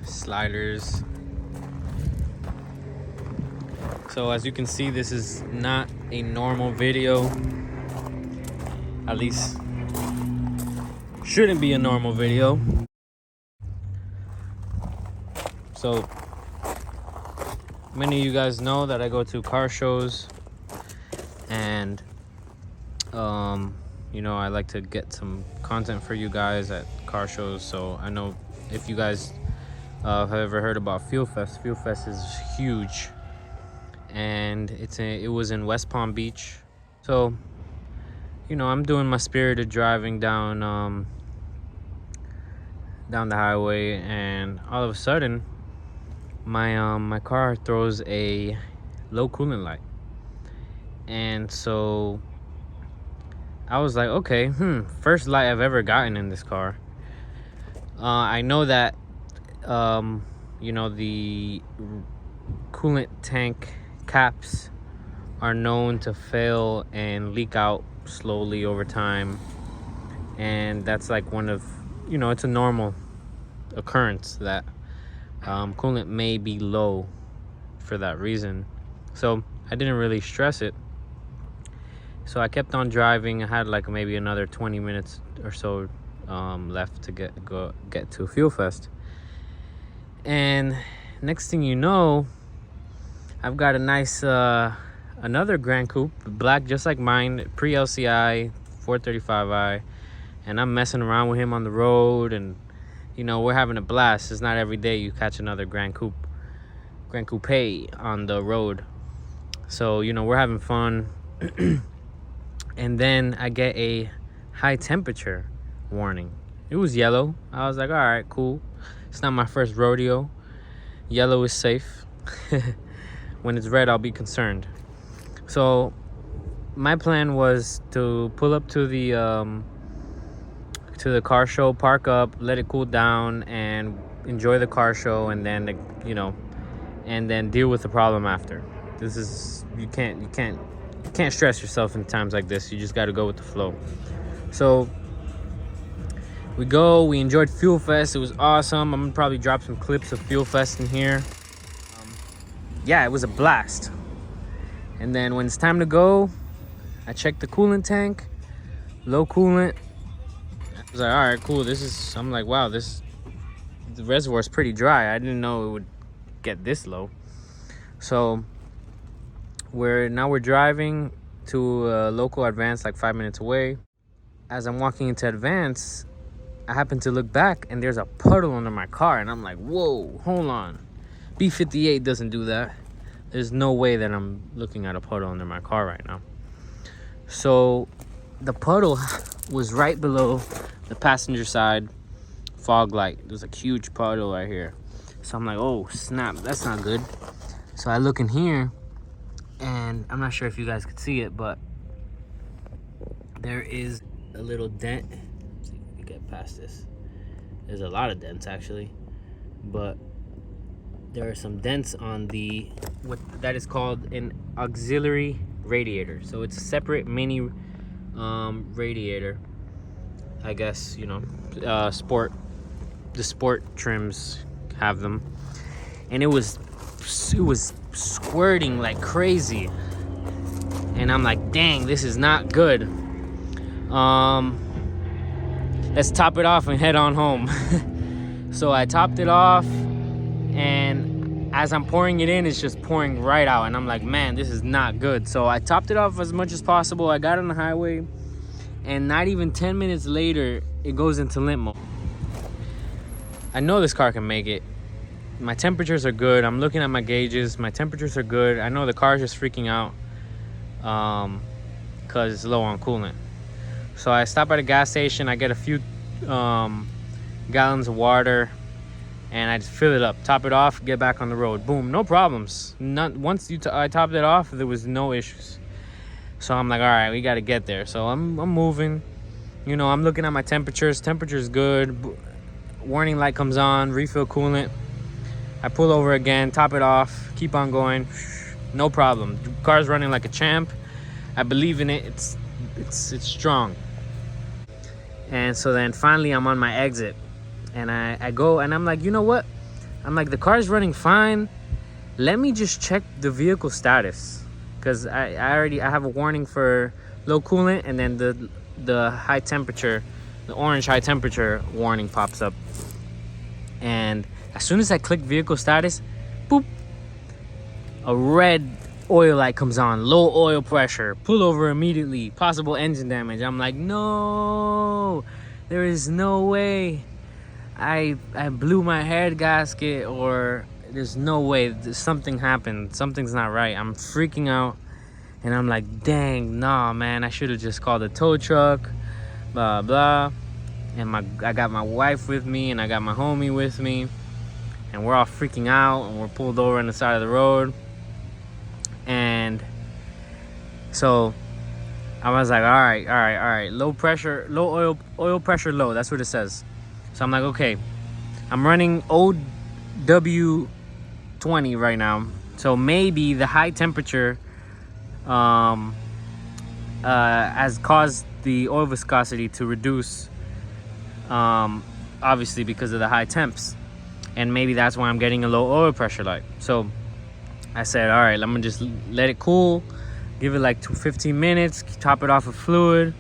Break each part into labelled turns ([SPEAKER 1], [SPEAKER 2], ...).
[SPEAKER 1] sliders. So as you can see, this is not a normal video. At least shouldn't be a normal video. So many of you guys know that I go to car shows, and you know, I like to get some content for you guys at car shows. So I know if you guys have ever heard about Fuel Fest is huge, and it was in West Palm Beach. So, you know, I'm doing my spirited driving down the highway, and all of a sudden my car throws a low coolant light. And so I was like, okay, first light I've ever gotten in this car. I know that you know, the coolant tank caps are known to fail and leak out slowly over time, and that's like one of, you know, it's a normal occurrence that coolant may be low for that reason. So I didn't really stress it, so I kept on driving. I had like maybe another 20 minutes or so left to get to Fuel Fest, and next thing you know, I've got a nice another Grand Coupe, black just like mine, pre-LCI 435i, and I'm messing around with him on the road, and you know, we're having a blast. It's not every day you catch another Grand Coupe on the road. So, you know, we're having fun. And then I get a high temperature warning. It was yellow. I was like, all right, cool. It's not my first rodeo. Yellow is safe. When it's red, I'll be concerned. So my plan was to pull up to the car show, park up, let it cool down, and enjoy the car show, and then, you know, and then deal with the problem after. This is, you can't stress yourself in times like this. You just got to go with the flow. So we enjoyed Fuel Fest. It was awesome. I'm gonna probably drop some clips of Fuel Fest in here. Yeah, it was a blast. And then when it's time to go, I checked the coolant tank, low coolant. I was like, all right, cool. I'm like, wow, the reservoir is pretty dry. I didn't know it would get this low. So we're driving to a local Advance, like 5 minutes away. As I'm walking into Advance, I happen to look back, and there's a puddle under my car, and I'm like, whoa, hold on. B58 doesn't do that. There's no way that I'm looking at a puddle under my car right now. So the puddle was right below the passenger side fog light. There's a huge puddle right here. So I'm like, oh snap, that's not good. So I look in here, and I'm not sure if you guys could see it, but there is a little dent. Let's see if we can get past this. There's a lot of dents actually, but there are some dents on what that is called an auxiliary radiator. So it's a separate mini radiator, I guess, you know. The sport trims have them, and it was squirting like crazy, and I'm like, dang, this is not good. Let's top it off and head on home. So I topped it off, and as I'm pouring it in, it's just pouring right out, and I'm like, man, this is not good. So I topped it off as much as possible. I got on the highway, and not even 10 minutes later, it goes into limp mode. I know this car can make it. My temperatures are good. I'm looking at my gauges. My temperatures are good. I know the car's just freaking out because it's low on coolant. So I stop at a gas station. I get a few gallons of water, and I just fill it up, top it off, get back on the road. Boom, no problems. Once I topped it off, there was no issues. So I'm like, all right, we got to get there. So I'm moving. You know, I'm looking at my temperatures. Temperature's good. Warning light comes on, refill coolant. I pull over again, top it off, keep on going. No problem. The car's running like a champ. I believe in it. It's strong. And so then finally I'm on my exit, and I go, and I'm like, you know what? I'm like, the car's running fine. Let me just check the vehicle status, because I have a warning for low coolant, and then the high temperature, the orange high temperature warning pops up. And as soon as I click vehicle status, boop, a red oil light comes on, low oil pressure, pull over immediately, possible engine damage. I'm like, no, there is no way I blew my head gasket, or there's no way something happened. Something's not right. I'm freaking out, and I'm like, dang, nah, man, I should have just called a tow truck, blah, blah. And I got my wife with me, and I got my homie with me, and we're all freaking out, and we're pulled over on the side of the road. And so I was like, all right, low pressure, oil pressure low, that's what it says. So I'm like, okay, I'm running OW20 right now, so maybe the high temperature has caused the oil viscosity to reduce, obviously because of the high temps, and maybe that's why I'm getting a low oil pressure light. So I said, all right, I'm gonna just let it cool, give it like 15 minutes, top it off with fluid.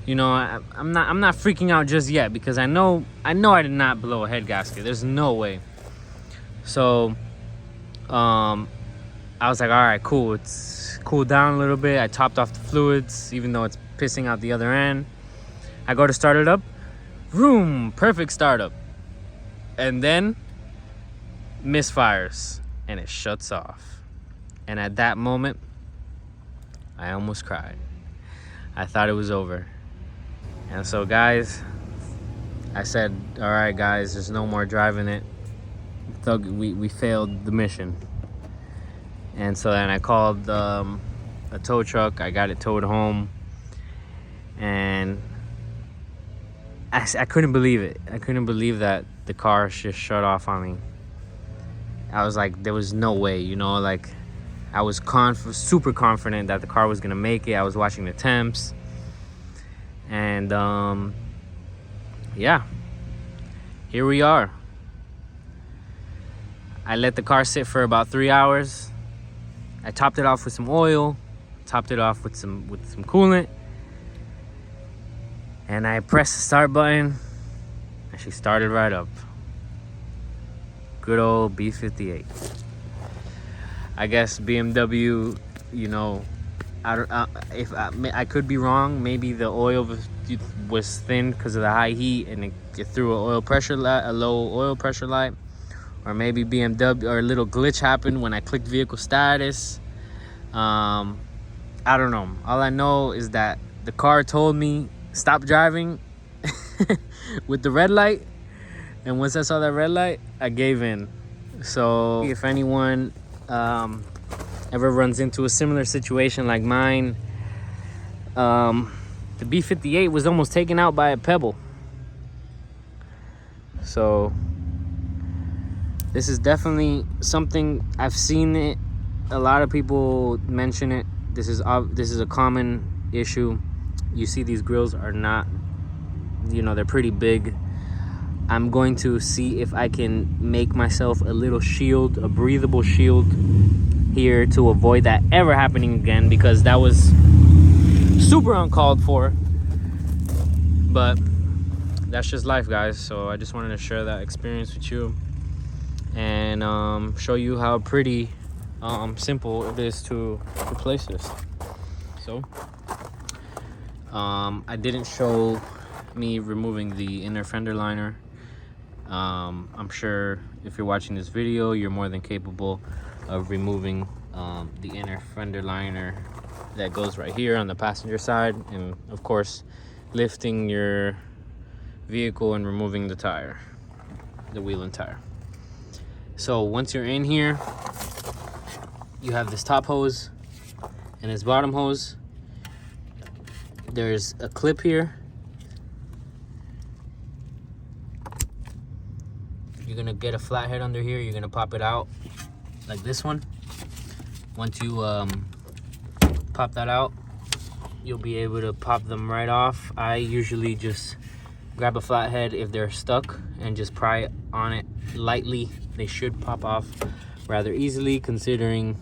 [SPEAKER 1] You know, I'm not freaking out just yet, because I know I did not blow a head gasket. There's no way. So I was like, all right, cool. It's cooled down a little bit. I topped off the fluids, even though it's pissing out the other end. I go to start it up. Vroom, perfect startup. And then misfires, and it shuts off. And at that moment, I almost cried. I thought it was over. And so, guys, I said, all right, guys, there's no more driving it. We failed the mission. And so then I called a tow truck. I got it towed home. And I couldn't believe it. I couldn't believe that the car just shut off on me. I was like, there was no way, you know, like I was super confident that the car was gonna make it. I was watching the temps. And yeah, here we are. I let the car sit for about 3 hours. I topped it off with some oil, topped it off with some coolant, and I pressed the start button, and she started right up. Good old B58. I guess BMW, you know, I could be wrong. Maybe the oil was thin because of the high heat, and it threw a low oil pressure light. Or maybe BMW, or a little glitch happened when I clicked vehicle status. I don't know. All I know is that the car told me stop driving with the red light, and once I saw that red light, I gave in. So if anyone ever runs into a similar situation like mine, the B58 was almost taken out by a pebble. So this is definitely something, I've seen it, a lot of people mention it. This is a common issue. You see these grills are not, you know, they're pretty big. I'm going to see if I can make myself a little shield, a breathable shield here to avoid that ever happening again, because that was super uncalled for. But that's just life, guys. So I just wanted to share that experience with you, and show you how pretty simple it is to replace this. So I didn't show me removing the inner fender liner. I'm sure if you're watching this video, you're more than capable of removing the inner fender liner that goes right here on the passenger side, and of course lifting your vehicle and removing the tire, the wheel and tire. So once you're in here, you have this top hose and this bottom hose. There's a clip here. You're gonna get a flathead under here. You're gonna pop it out like this one. Once you pop that out, you'll be able to pop them right off. I usually just grab a flathead if they're stuck and just pry on it lightly. They should pop off rather easily, considering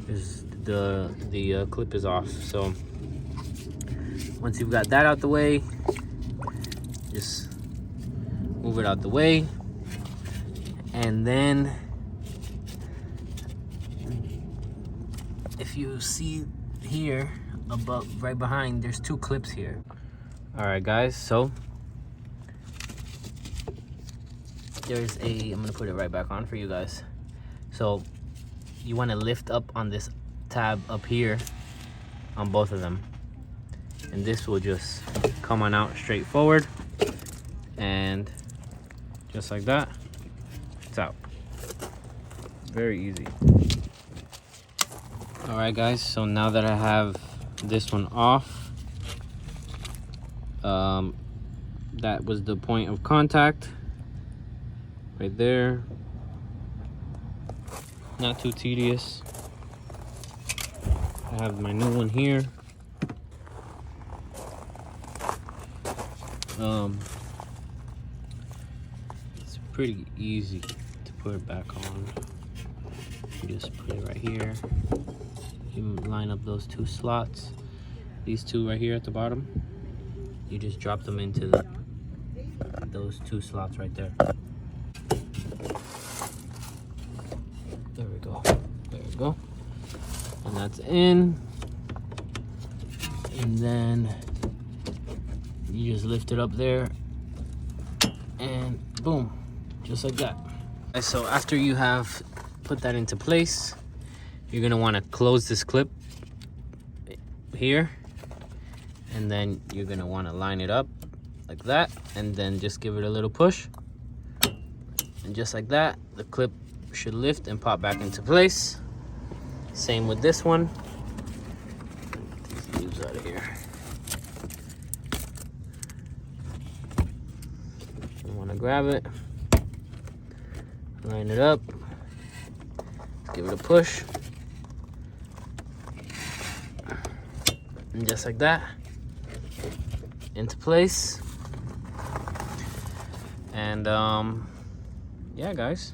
[SPEAKER 1] is the clip is off. So once you've got that out the way, just move it out the way, and then if you see here above, right behind, there's 2 clips here. All right guys, so there's I'm gonna put it right back on for you guys. So you want to lift up on this tab up here on both of them, and this will just come on out straight forward, and just like that, it's out. Very easy. All right guys, so now that I have this one off, that was the point of contact right there. Not too tedious. I have my new one here. It's pretty easy to put it back on. You just put it right here. You line up those 2 slots. These 2 right here at the bottom. You just drop them into those 2 slots right there. There we go. There we go. And that's in. And then you just lift it up there, and boom, just like that. So after you have put that into place, you're gonna want to close this clip here, and then you're gonna want to line it up like that, and then just give it a little push, and just like that, the clip should lift and pop back into place. Same with this one. Get these leaves out of here. You want to grab it, line it up, give it a push, and just like that, into place. And yeah guys,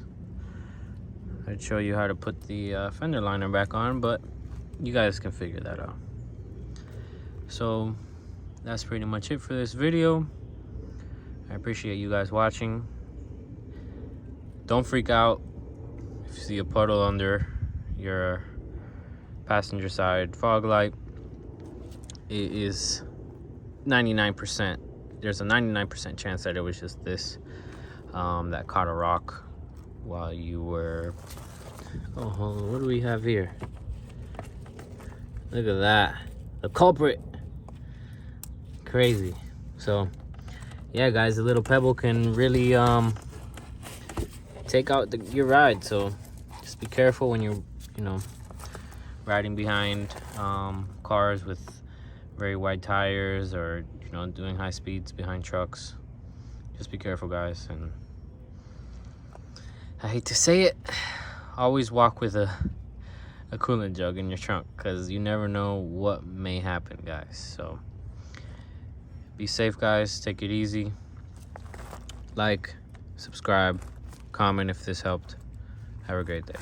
[SPEAKER 1] I'd show you how to put the fender liner back on, but you guys can figure that out. So that's pretty much it for this video. I appreciate you guys watching. Don't freak out if you see a puddle under your passenger side fog light. It is 99%. There's a 99% chance that it was just this that caught a rock while you were... Oh, hold on. What do we have here? Look at that. The culprit. Crazy. So yeah guys, a little pebble can really take out your ride. So just be careful when you're riding behind cars with very wide tires, or doing high speeds behind trucks. Just be careful guys. And I hate to say it, always walk with a coolant jug in your trunk, because you never know what may happen guys. So be safe guys, take it easy. Like, subscribe, comment if this helped. Have a great day.